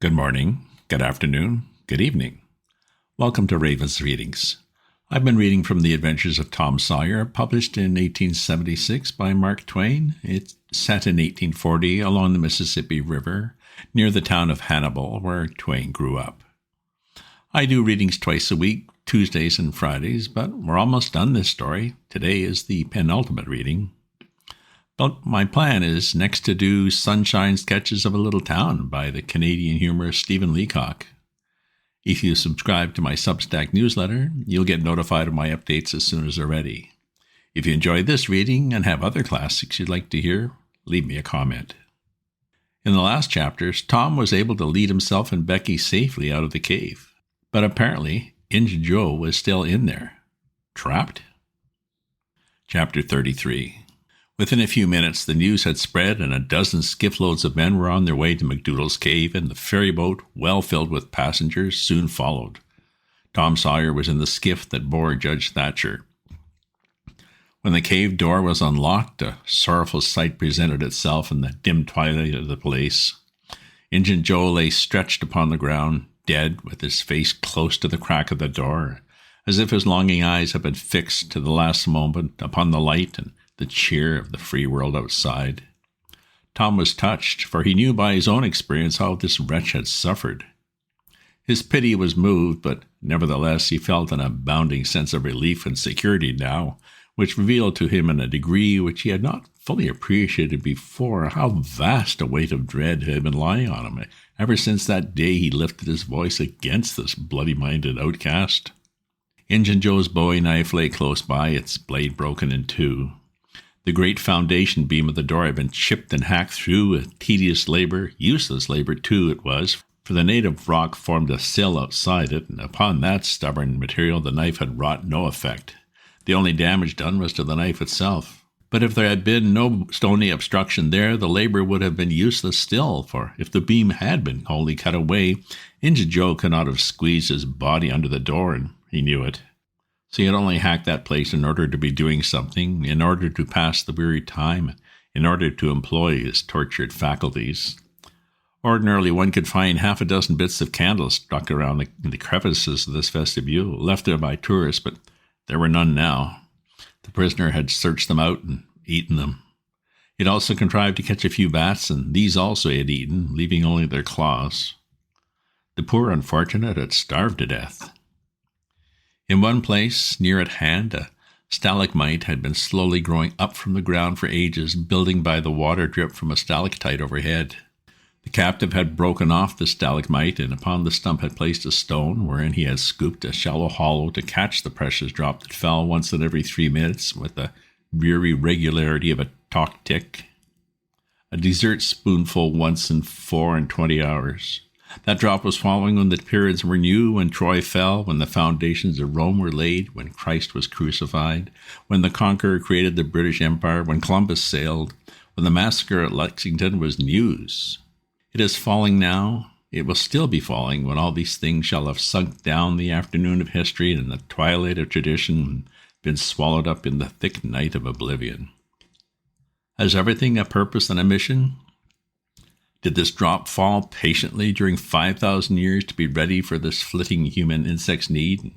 Good morning, good afternoon, good evening. Welcome to Raven's Readings. I've been reading from The Adventures of Tom Sawyer, published in 1876 by Mark Twain. It's set in 1840 along the Mississippi River, near the town of Hannibal, where Twain grew up. I do readings twice a week, Tuesdays and Fridays, but we're almost done this story. Today is the penultimate reading. But my plan is next to do Sunshine Sketches of a Little Town by the Canadian humorist Stephen Leacock. If you subscribe to my Substack newsletter, you'll get notified of my updates as soon as they're ready. If you enjoy this reading and have other classics you'd like to hear, leave me a comment. In the last chapters, Tom was able to lead himself and Becky safely out of the cave. But apparently, Injun Joe was still in there. Trapped? Chapter 33. Within a few minutes, the news had spread, and a dozen skiff-loads of men were on their way to McDoodle's cave, and the ferryboat, well filled with passengers, soon followed. Tom Sawyer was in the skiff that bore Judge Thatcher. When the cave door was unlocked, a sorrowful sight presented itself in the dim twilight of the place. Injun Joe lay stretched upon the ground, dead, with his face close to the crack of the door, as if his longing eyes had been fixed to the last moment upon the light and the cheer of the free world outside. Tom was touched, for he knew by his own experience how this wretch had suffered. His pity was moved, but nevertheless he felt an abounding sense of relief and security now, which revealed to him in a degree which he had not fully appreciated before how vast a weight of dread had been lying on him ever since that day he lifted his voice against this bloody-minded outcast. Injun Joe's bowie knife lay close by, its blade broken in two. The great foundation beam of the door had been chipped and hacked through with tedious labor, useless labor too it was, for the native rock formed a sill outside it, and upon that stubborn material the knife had wrought no effect. The only damage done was to the knife itself. But if there had been no stony obstruction there, the labor would have been useless still, for if the beam had been wholly cut away, Injun Joe could not have squeezed his body under the door, and he knew it. So he had only hacked that place in order to be doing something, in order to pass the weary time, in order to employ his tortured faculties. Ordinarily, one could find half a dozen bits of candles stuck around the crevices of this vestibule, left there by tourists, but there were none now. The prisoner had searched them out and eaten them. He had also contrived to catch a few bats, and these also he had eaten, leaving only their claws. The poor unfortunate had starved to death. In one place, near at hand, a stalagmite had been slowly growing up from the ground for ages, building by the water drip from a stalactite overhead. The captive had broken off the stalagmite, and upon the stump had placed a stone, wherein he had scooped a shallow hollow to catch the precious drop that fell once in every 3 minutes with the dreary regularity of a talk-tick. A dessert spoonful once in 24 hours. That drop was falling when the periods were new, when Troy fell, when the foundations of Rome were laid, when Christ was crucified, when the conqueror created the British Empire, when Columbus sailed, when the massacre at Lexington was news. It is falling now. It will still be falling when all these things shall have sunk down the afternoon of history and in the twilight of tradition and been swallowed up in the thick night of oblivion. Has everything a purpose and a mission? Did this drop fall patiently during 5,000 years to be ready for this flitting human insect's need?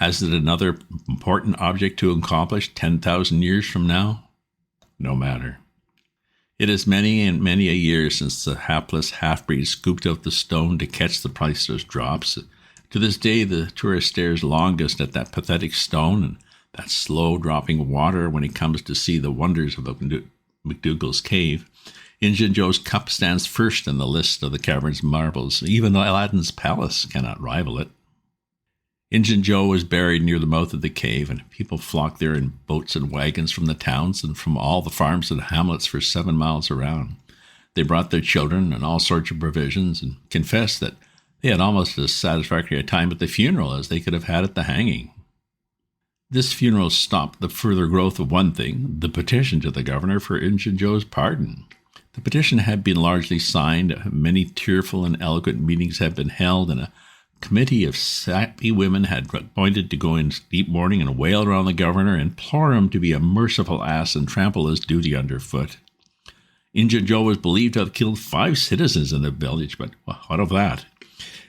Has it another important object to accomplish 10,000 years from now? No matter. It is many and many a year since the hapless half-breed scooped out the stone to catch the priceless drops. To this day, the tourist stares longest at that pathetic stone and that slow dropping water when he comes to see the wonders of McDougall's cave. Injun Joe's cup stands first in the list of the cavern's marvels. Even Aladdin's palace cannot rival it. Injun Joe was buried near the mouth of the cave, and people flocked there in boats and wagons from the towns and from all the farms and hamlets for 7 miles around. They brought their children and all sorts of provisions, and confessed that they had almost as satisfactory a time at the funeral as they could have had at the hanging. This funeral stopped the further growth of one thing, the petition to the governor for Injun Joe's pardon. The petition had been largely signed, many tearful and eloquent meetings had been held, and a committee of sappy women had appointed to go in deep mourning and wail around the governor and implore him to be a merciful ass and trample his duty underfoot. Injun Joe was believed to have killed 5 citizens in the village, but what of that?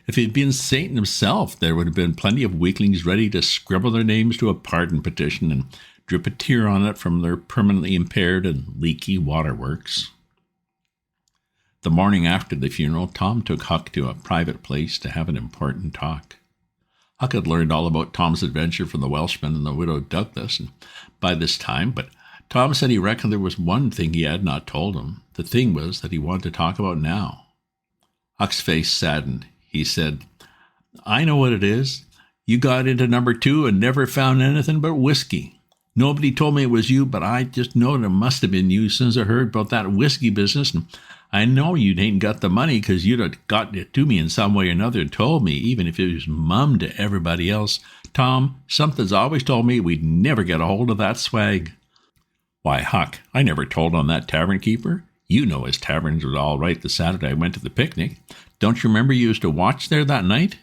If he'd been Satan himself, there would have been plenty of weaklings ready to scribble their names to a pardon petition and drip a tear on it from their permanently impaired and leaky waterworks. The morning after the funeral, Tom took Huck to a private place to have an important talk. Huck had learned all about Tom's adventure from the Welshman and the widow Douglas by this time, but Tom said he reckoned there was one thing he had not told him. The thing was that he wanted to talk about now. Huck's face saddened. He said, "I know what it is. You got into number 2 and never found anything but whiskey. Nobody told me it was you, but I just know it must have been you since I heard about that whiskey business, and I know you ain't got the money because you'd have got it to me in some way or another and told me, even if it was mum to everybody else. Tom, something's always told me we'd never get a hold of that swag." "Why, Huck, I never told on that tavern keeper. You know his taverns was all right the Saturday I went to the picnic. Don't you remember you used to watch there that night?"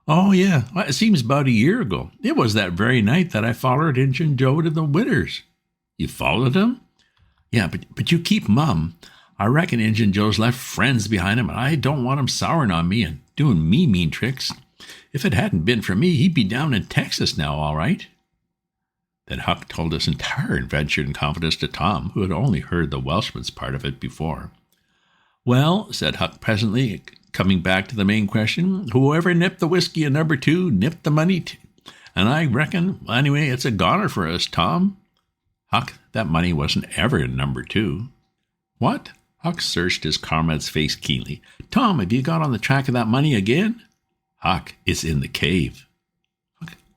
"Oh, yeah. It seems about a year ago. It was that very night that I followed Injun Joe to the Widders." "You followed him?" "Yeah, but you keep mum. I reckon Injun Joe's left friends behind him, and I don't want him souring on me and doing me mean tricks. If it hadn't been for me, he'd be down in Texas now, all right." Then Huck told his entire adventure in confidence to Tom, who had only heard the Welshman's part of it before. "Well," said Huck presently, coming back to the main question, "whoever nipped the whiskey in number 2 nipped the money too. And I reckon, anyway, it's a goner for us, Tom." "Huck, that money wasn't ever in number 2. "What?" Huck searched his comrade's face keenly. "Tom, have you got on the track of that money again?" "Huck, it's in the cave."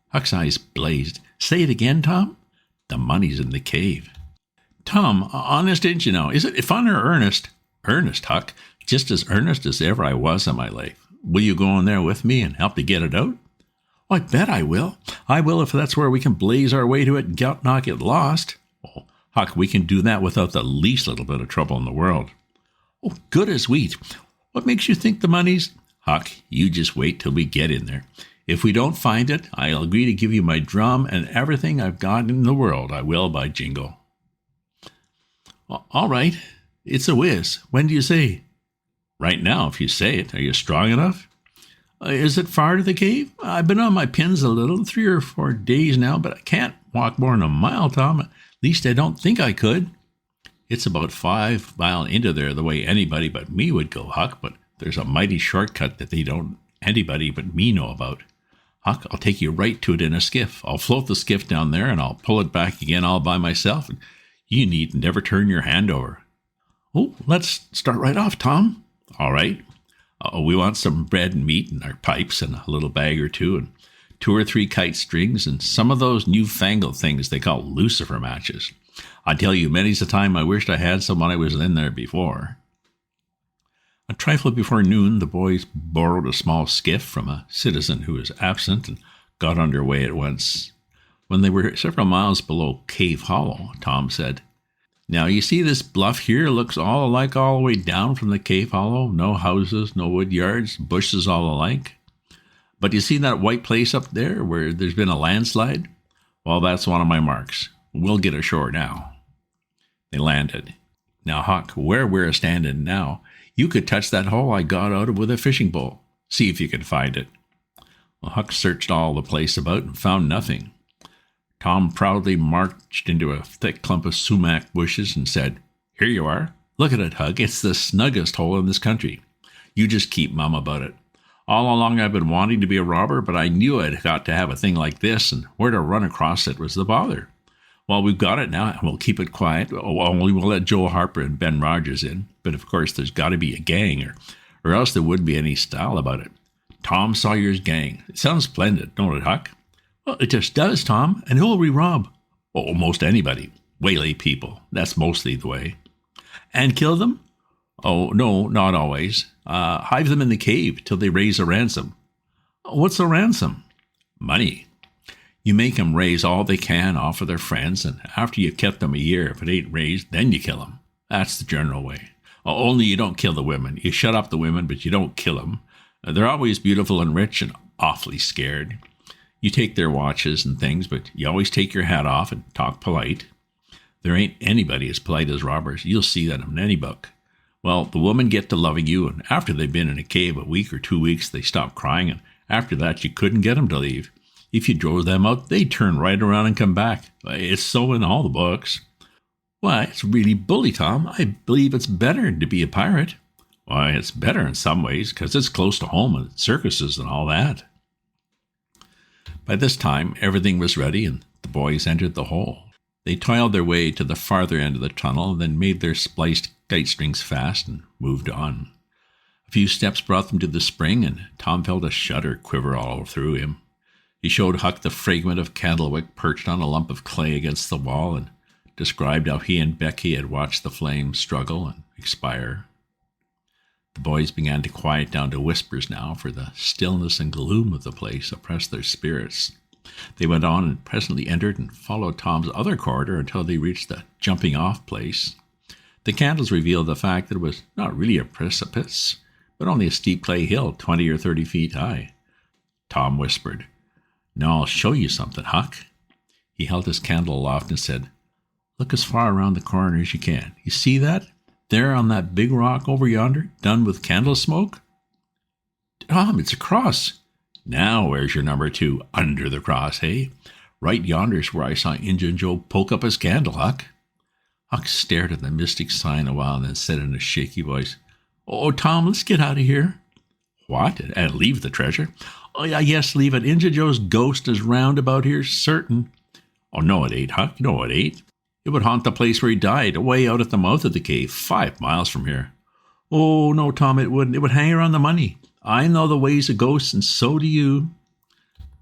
Huck's eyes blazed. "Say it again, Tom." "The money's in the cave." "Tom, honest, ain't you now? Is it fun or earnest?" "Earnest, Huck. Just as earnest as ever I was in my life. Will you go in there with me and help to get it out?" "I bet I will. I will if that's where we can blaze our way to it and not get lost." "Oh, Huck, we can do that without the least little bit of trouble in the world." "Oh, good as wheat. What makes you think the money's—" "Huck, you just wait till we get in there. If we don't find it, I'll agree to give you my drum and everything I've got in the world. I will, by jingo." "All right. It's a whiz. When do you say?" "Right now, if you say it. Are you strong enough?" "Is it far to the cave? I've been on my pins a little, 3 or 4 days now, but I can't walk more than a mile, Tom. At least I don't think I could." "It's about 5 miles into there the way anybody but me would go, Huck, but there's a mighty shortcut that they don't anybody but me know about. Huck, I'll take you right to it in a skiff. I'll float the skiff down there, and I'll pull it back again all by myself, and you need never turn your hand over." "Oh, let's start right off, Tom." "All right. We want some bread and meat and our pipes and a little bag or two and 2 or 3 kite strings and some of those newfangled things they call lucifer matches. I tell you, many's the time I wished I had some when I was in there before." A trifle before noon, the boys borrowed a small skiff from a citizen who was absent and got under way at once. When they were several miles below Cave Hollow, Tom said, "Now, you see this bluff here looks all alike all the way down from the Cave Hollow. No houses, no wood yards, bushes all alike. But you see that white place up there where there's been a landslide? Well, that's one of my marks. We'll get ashore now." They landed. "Now, Huck, where we're standing now, you could touch that hole I got out of with a fishing pole. See if you can find it." Well, Huck searched all the place about and found nothing. Tom proudly marched into a thick clump of sumac bushes and said, "Here you are. Look at it, Huck. It's the snuggest hole in this country. You just keep mum about it. All along I've been wanting to be a robber, but I knew I'd got to have a thing like this, and where to run across it was the bother. Well, we've got it now, and we'll keep it quiet. Only we'll let Joe Harper and Ben Rogers in. But of course, there's got to be a gang, or else there wouldn't be any style about it. Tom Sawyer's gang. It sounds splendid, don't it, Huck?" "Well, it just does, Tom. And who'll we rob?" "Oh, most anybody. Waylay people. That's mostly the way." "And kill them?" "Oh, no, not always. Hive them in the cave till they raise a ransom." "What's a ransom?" "Money. You make 'em raise all they can off of their friends, and after you've kept them a year, if it ain't raised, then you kill 'em. That's the general way. Only you don't kill the women. You shut up the women, but you don't kill 'em. They're always beautiful and rich and awfully scared. You take their watches and things, but you always take your hat off and talk polite. There ain't anybody as polite as robbers. You'll see that in any book. Well, the women get to loving you, and after they've been in a cave a week or 2 weeks, they stop crying, and after that, you couldn't get them to leave. If you drove them out, they'd turn right around and come back. It's so in all the books. Why, it's really bully, Tom. I believe it's better to be a pirate. Why, it's better in some ways, because it's close to home and circuses and all that. By this time, everything was ready, and the boys entered the hole. They toiled their way to the farther end of the tunnel, and then made their spliced kite strings fast and moved on. A few steps brought them to the spring, and Tom felt a shudder quiver all through him. He showed Huck the fragment of candlewick perched on a lump of clay against the wall, and described how he and Becky had watched the flames struggle and expire. The boys began to quiet down to whispers now, for the stillness and gloom of the place oppressed their spirits. They went on and presently entered and followed Tom's other corridor until they reached the jumping-off place. The candles revealed the fact that it was not really a precipice, but only a steep clay hill 20 or 30 feet high. Tom whispered, "Now I'll show you something, Huck." He held his candle aloft and said, "Look as far around the corner as you can. You see that? There on that big rock over yonder, done with candle smoke?" "Tom, it's a cross." "Now where's your number 2 under the cross, hey? Right yonder's where I saw Injun Joe poke up his candle, Huck." Huck stared at the mystic sign a while and then said in a shaky voice, "Oh, Tom, let's get out of here." "What? And leave the treasure?" "Oh, yes, leave it. Injun Joe's ghost is round about here, certain." "Oh, no, it ain't, Huck. No, it ain't. It would haunt the place where he died, away out at the mouth of the cave, 5 miles from here." "Oh, no, Tom, it wouldn't. It would hang around the money. I know the ways of ghosts, and so do you."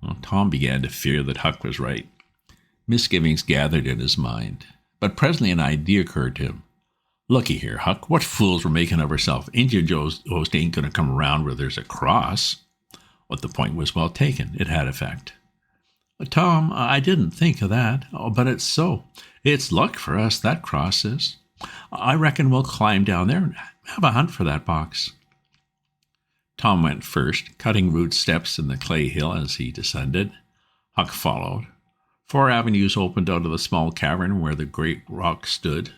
Well, Tom began to fear that Huck was right. Misgivings gathered in his mind, but presently an idea occurred to him. "Looky here, Huck, what fools we're making of ourselves. Injun Joe's ghost ain't going to come around where there's a cross." But the point was well taken. It had effect. "Tom, I didn't think of that. Oh, but it's so. It's luck for us, that cross is. I reckon we'll climb down there and have a hunt for that box." Tom went first, cutting rude steps in the clay hill as he descended. Huck followed. 4 avenues opened out of the small cavern where the great rock stood.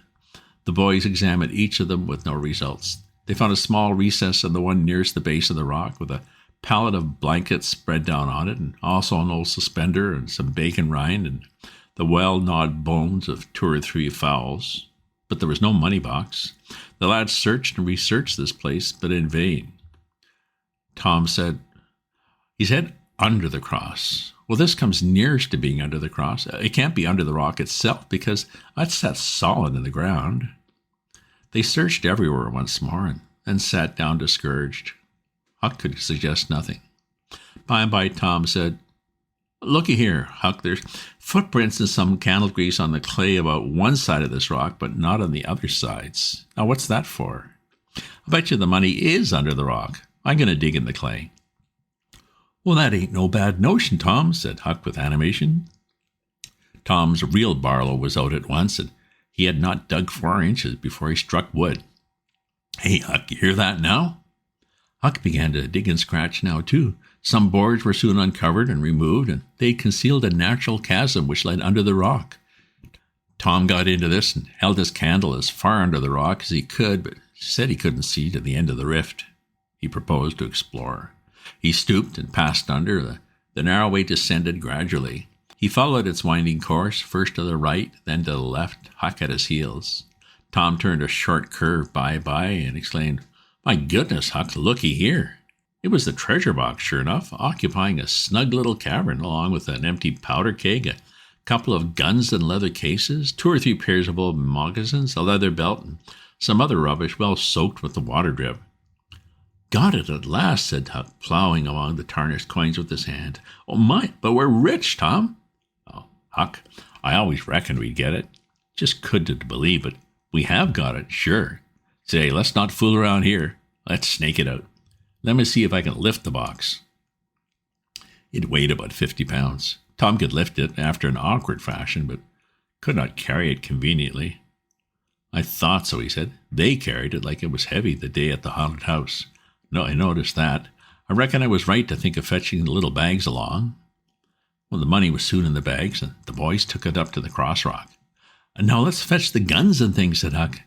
The boys examined each of them with no results. They found a small recess in the one nearest the base of the rock, with a pallet of blankets spread down on it, and also an old suspender and some bacon rind and the well-gnawed bones of 2 or 3 fowls. But there was no money box. The lads searched and researched this place, but in vain. Tom said, "He said under the cross. Well, this comes nearest to being under the cross. It can't be under the rock itself, because that's solid in the ground." They searched everywhere once more, and then sat down discouraged. Huck could suggest nothing. By and by, Tom said, "Looky here, Huck, there's footprints and some candle grease on the clay about one side of this rock, but not on the other sides. Now, what's that for? I bet you the money is under the rock. I'm going to dig in the clay." "Well, that ain't no bad notion, Tom," said Huck with animation. Tom's real Barlow was out at once, and he had not dug 4 inches before he struck wood. "Hey, Huck, you hear that now?" Huck began to dig and scratch now, too. Some boards were soon uncovered and removed, and they concealed a natural chasm which led under the rock. Tom got into this and held his candle as far under the rock as he could, but said he couldn't see to the end of the rift. He proposed to explore. He stooped and passed under. The narrow way descended gradually. He followed its winding course, first to the right, then to the left, Huck at his heels. Tom turned a short curve by and exclaimed, "My goodness, Huck, looky here." It was the treasure box, sure enough, occupying a snug little cavern, along with an empty powder keg, a couple of guns in leather cases, 2 or 3 pairs of old moccasins, a leather belt, and some other rubbish well soaked with the water drip. "Got it at last," said Huck, plowing among the tarnished coins with his hand. "Oh, my, but we're rich, Tom." "Oh, Huck, I always reckoned we'd get it. Just couldn't believe it. We have got it, sure. Say, let's not fool around here. Let's snake it out. Let me see if I can lift the box." It weighed about 50 pounds. Tom could lift it after an awkward fashion, but could not carry it conveniently. "I thought so," he said. "They carried it like it was heavy the day at the haunted house. No, I noticed that. I reckon I was right to think of fetching the little bags along." Well, the money was soon in the bags, and the boys took it up to the cross rock. Now let's fetch the guns and things, said Huck.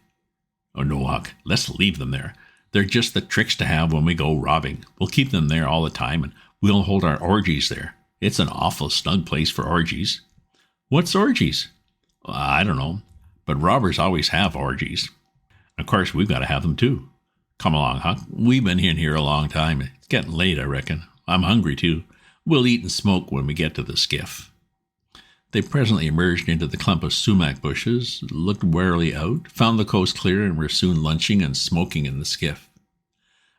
Oh, no, Huck, let's leave them there. They're just the tricks to have when we go robbing. We'll keep them there all the time, and we'll hold our orgies there. It's an awful snug place for orgies. What's orgies? I don't know, but robbers always have orgies. Of course, we've got to have them too. Come along, Huck. We've been in here a long time. It's getting late, I reckon. I'm hungry too. We'll eat and smoke when we get to the skiff. They presently emerged into the clump of sumac bushes, looked warily out, found the coast clear, and were soon lunching and smoking in the skiff.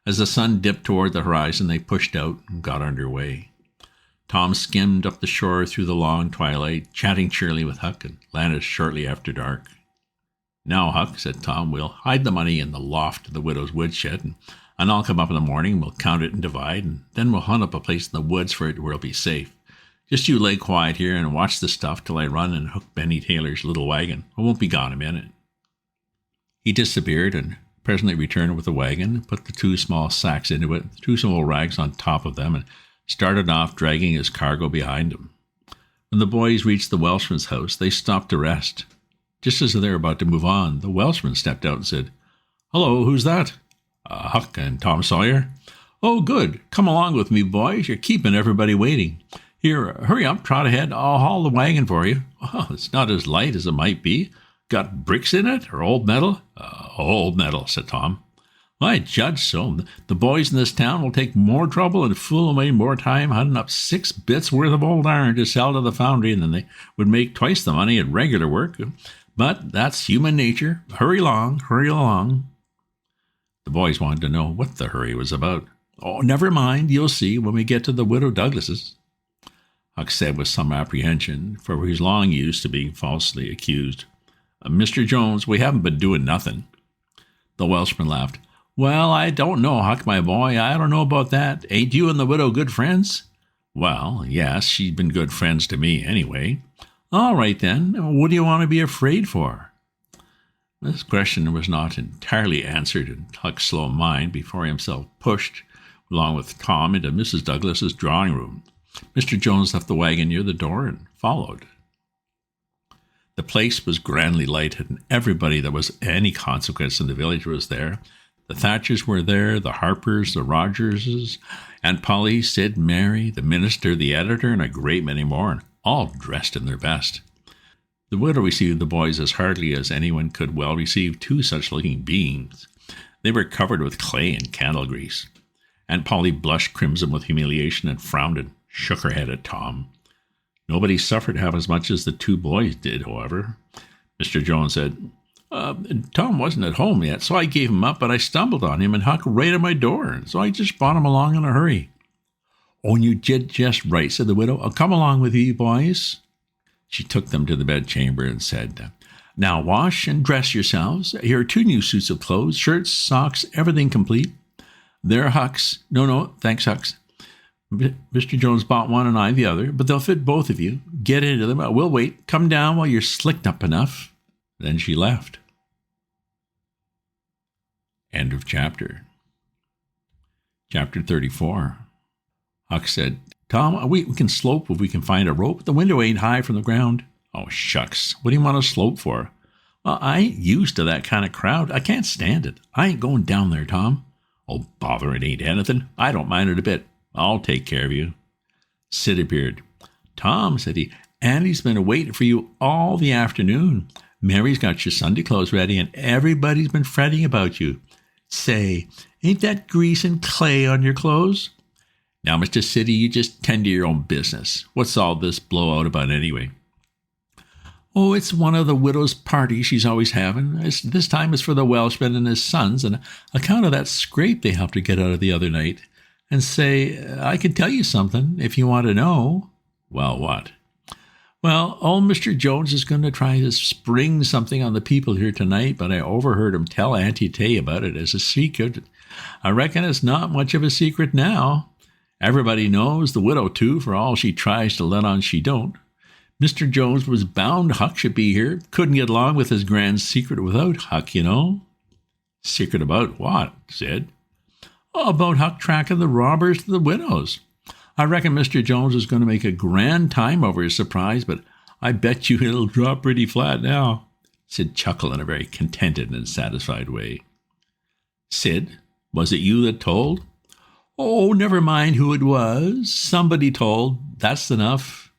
As the sun dipped toward the horizon, they pushed out and got under way. Tom skimmed up the shore through the long twilight, chatting cheerily with Huck, and landed shortly after dark. Now, Huck, said Tom, we'll hide the money in the loft of the widow's woodshed, and I'll come up in the morning, we'll count it and divide, and then we'll hunt up a place in the woods for it where it'll be safe. Just you lay quiet here and watch the stuff till I run and hook Benny Taylor's little wagon. I won't be gone a minute. He disappeared and presently returned with the wagon, put the 2 small sacks into it, 2 small rags on top of them, and started off dragging his cargo behind him. When the boys reached the Welshman's house, they stopped to rest. Just as they were about to move on, the Welshman stepped out and said, "Hello, who's that?" "Huck and Tom Sawyer." "Oh, good. Come along with me, boys. You're keeping everybody waiting. Here, hurry up, trot ahead. I'll haul the wagon for you." "Oh, it's not as light as it might be. Got bricks in it, or old metal?" "Old metal," said Tom. "I judge so. The boys in this town will take more trouble and fool away more time hunting up 6 bits worth of old iron to sell to the foundry than they would make twice the money at regular work. But that's human nature. Hurry along, hurry along." The boys wanted to know what the hurry was about. "Oh, never mind. You'll see when we get to the Widow Douglas's." Huck said with some apprehension, for he was long used to being falsely accused, "Mr. Jones, we haven't been doing nothing." The Welshman laughed. "Well, I don't know, Huck, my boy. I don't know about that. Ain't you and the widow good friends?" "Well, yes, she's been good friends to me, anyway." "All right, then. What do you want to be afraid for?" This question was not entirely answered in Huck's slow mind before he himself pushed, along with Tom, into Mrs. Douglas's drawing room. Mr. Jones left the wagon near the door and followed. The place was grandly lighted, and everybody that was any consequence in the village was there. The Thatchers were there, the Harpers, the Rogerses, Aunt Polly, Sid, Mary, the minister, the editor, and a great many more, and all dressed in their best. The widow received the boys as heartily as anyone could well receive 2 such-looking beings. They were covered with clay and candle grease. Aunt Polly blushed crimson with humiliation and frowned and shook her head at Tom. Nobody suffered half as much as the 2 boys did, however. Mr. Jones said, "Tom wasn't at home yet, so I gave him up, but I stumbled on him and Huck right at my door, so I just brought him along in a hurry." "Oh, and you did just right," said the widow. "I'll come along with you, boys." She took them to the bedchamber and said, "Now wash and dress yourselves. Here are 2 new suits of clothes, shirts, socks, everything complete. They're Huck's. No, thanks, Huck's. Mr. Jones bought one and I the other, but they'll fit both of you. Get into them. We'll wait. Come down while you're slicked up enough." Then she left. End of chapter. Chapter 34. Huck said, "Tom, we can slope if we can find a rope. The window ain't high from the ground." "Oh, shucks. What do you want to slope for?" "Well, I ain't used to that kind of crowd. I can't stand it. I ain't going down there, Tom." "Oh, bother, it ain't anything. I don't mind it a bit. I'll take care of you." Sid appeared. "Tom," said he, "Annie's been waiting for you all the afternoon. Mary's got your Sunday clothes ready, and everybody's been fretting about you. Say, ain't that grease and clay on your clothes?" "Now, Mr. Siddy, you just tend to your own business. What's all this blowout about anyway?" "Oh, it's one of the widow's parties she's always having. This time it's for the Welshman and his sons, on account of that scrape they helped her get out of the other night. And say, I can tell you something, if you want to know." "Well, what?" "Well, old Mr. Jones is going to try to spring something on the people here tonight, but I overheard him tell Auntie Tay about it as a secret. I reckon it's not much of a secret now. Everybody knows, the widow too, for all she tries to let on she don't. Mr. Jones was bound Huck should be here. Couldn't get along with his grand secret without Huck, you know." "Secret about what?" Sid. "About Huck tracking the robbers to the widow's. I reckon Mr. Jones is going to make a grand time over his surprise, but I bet you it'll drop pretty flat now. Sid chuckled in a very contented and satisfied way. Sid, was it you that told? Oh, never mind who it was. Somebody told. That's enough.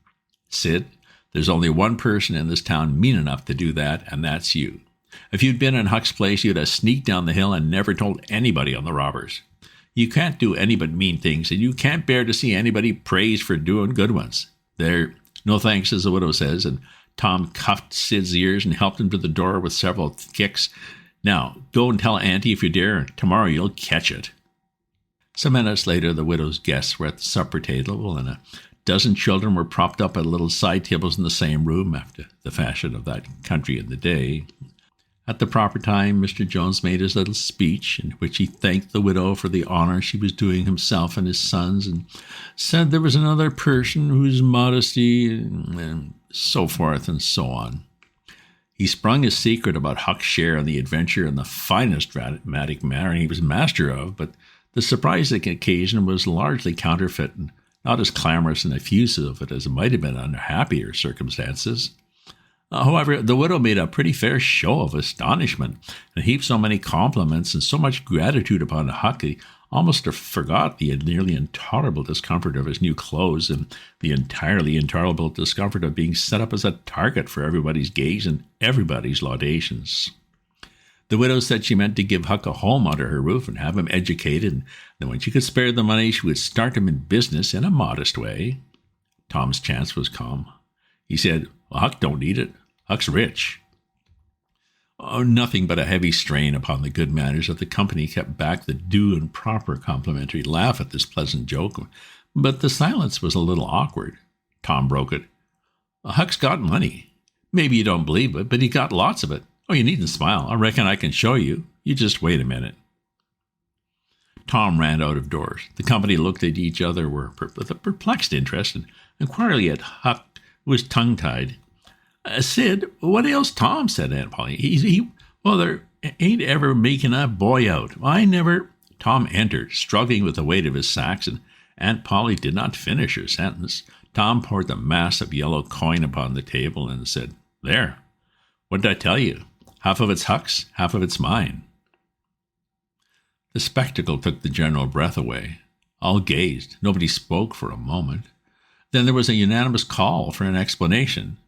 Sid, there's only one person in this town mean enough to do that, and that's you. If you'd been in Huck's place, you'd have sneaked down the hill and never told anybody on the robbers. You can't do any but mean things, and you can't bear to see anybody praised for doing good ones. There, no thanks, as the widow says, and Tom cuffed Sid's ears and helped him to the door with several kicks. Now, go and tell Auntie if you dare, and tomorrow you'll catch it. Some minutes later, the widow's guests were at the supper table, and a dozen children were propped up at little side tables in the same room, after the fashion of that country in the day. At the proper time, Mr. Jones made his little speech, in which he thanked the widow for the honor she was doing himself and his sons, and said there was another person whose modesty, and so forth and so on. He sprung his secret about Huck's share in the adventure in the finest dramatic manner he was master of, but the surprising occasion was largely counterfeit and not as clamorous and effusive as it might have been under happier circumstances. However, the widow made a pretty fair show of astonishment, and heaped so many compliments and so much gratitude upon Huck, he almost forgot the nearly intolerable discomfort of his new clothes and the entirely intolerable discomfort of being set up as a target for everybody's gaze and everybody's laudations. The widow said she meant to give Huck a home under her roof and have him educated, and that when she could spare the money, she would start him in business in a modest way. Tom's chance was come. He said, well, Huck don't need it. Huck's rich. Oh, nothing but a heavy strain upon the good manners of the company kept back the due and proper complimentary laugh at this pleasant joke, but the silence was a little awkward. Tom broke it. Huck's got money. Maybe you don't believe it, but he got lots of it. Oh, you needn't smile. I reckon I can show you. You just wait a minute. Tom ran out of doors. The company looked at each other with a perplexed interest, and inquiry at Huck was tongue-tied. Sid, what ails Tom? Said Aunt Polly. Well, there ain't ever making a boy out. I never... Tom entered, struggling with the weight of his sacks, and Aunt Polly did not finish her sentence. Tom poured the mass of yellow coin upon the table and said, There. What did I tell you? Half of it's Huck's, half of it's mine. The spectacle took the general breath away. All gazed. Nobody spoke for a moment. Then there was a unanimous call for an explanation.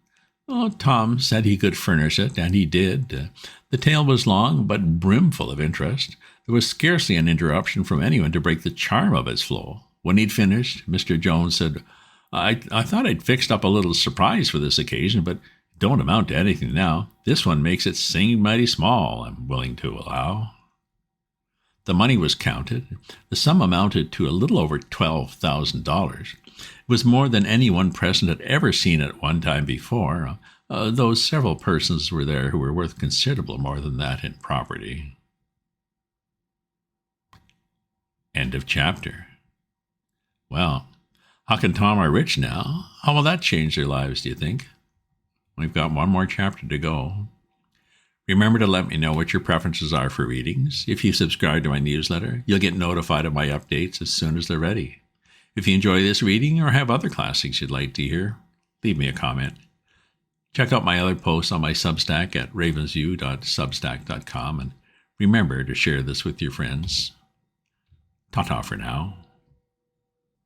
Oh, Tom said he could furnish it, and he did. The tale was long, but brimful of interest. There was scarcely an interruption from anyone to break the charm of its flow. When he'd finished, Mr. Jones said, I thought I'd fixed up a little surprise for this occasion, but it don't amount to anything now. This one makes it seem mighty small, I'm willing to allow. The money was counted. The sum amounted to a little over $12,000. It was more than anyone present had ever seen at one time before, though several persons were there who were worth considerable more than that in property. End of chapter. Well, Huck and Tom are rich now. How will that change their lives, do you think? We've got one more chapter to go. Remember to let me know what your preferences are for readings. If you subscribe to my newsletter, you'll get notified of my updates as soon as they're ready. If you enjoy this reading or have other classics you'd like to hear, leave me a comment. Check out my other posts on my Substack at ravensview.substack.com, and remember to share this with your friends. Ta-ta for now.